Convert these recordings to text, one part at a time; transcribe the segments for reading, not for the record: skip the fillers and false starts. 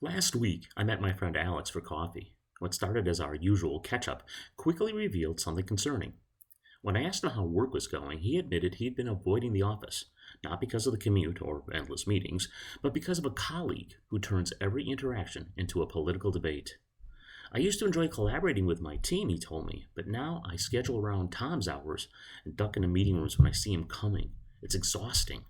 Last week, I met my friend Alex for coffee. What started as our usual catch up quickly revealed something concerning. When I asked him how work was going, he admitted he'd been avoiding the office, not because of the commute or endless meetings, but because of a colleague who turns every interaction into a political debate. I used to enjoy collaborating with my team, he told me, but now I schedule around Tom's hours and duck into meeting rooms when I see him coming. It's exhausting.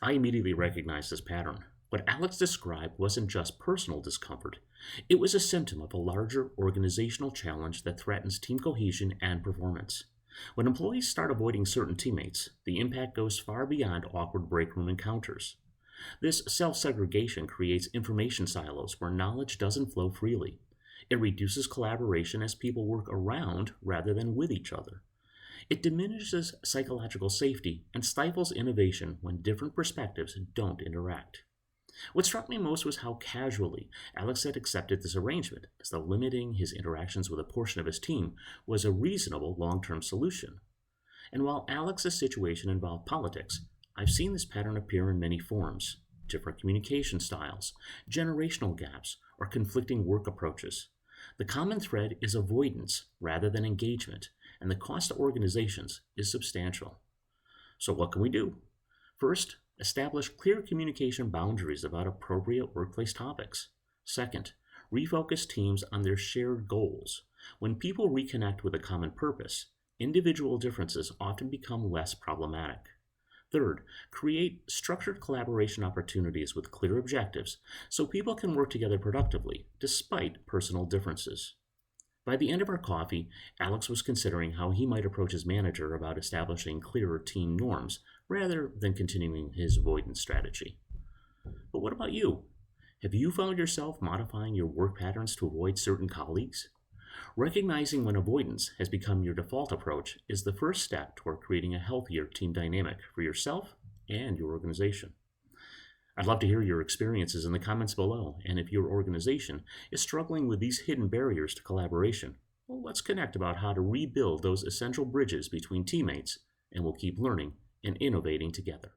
I immediately recognized this pattern. What Alex described wasn't just personal discomfort, it was a symptom of a larger organizational challenge that threatens team cohesion and performance. When employees start avoiding certain teammates, the impact goes far beyond awkward break room encounters. This self segregation creates information silos where knowledge doesn't flow freely. It reduces collaboration as people work around rather than with each other. It diminishes psychological safety and stifles innovation when different perspectives don't interact. What struck me most was how casually Alex had accepted this arrangement, as though limiting his interactions with a portion of his team was a reasonable long-term solution. And while Alex's situation involved politics, I've seen this pattern appear in many forms: different communication styles, generational gaps, or conflicting work approaches. The common thread is avoidance rather than engagement, and the cost to organizations is substantial. So what can we do? First, establish clear communication boundaries about appropriate workplace topics. Second, refocus teams on their shared goals. When people reconnect with a common purpose, individual differences often become less problematic. Third, create structured collaboration opportunities with clear objectives so people can work together productively despite personal differences. By the end of our coffee, Alex was considering how he might approach his manager about establishing clearer team norms rather than continuing his avoidance strategy. But what about you? Have you found yourself modifying your work patterns to avoid certain colleagues? Recognizing when avoidance has become your default approach is the first step toward creating a healthier team dynamic for yourself and your organization. I'd love to hear your experiences in the comments below, and if your organization is struggling with these hidden barriers to collaboration, well, let's connect about how to rebuild those essential bridges between teammates, and we'll keep learning and innovating together.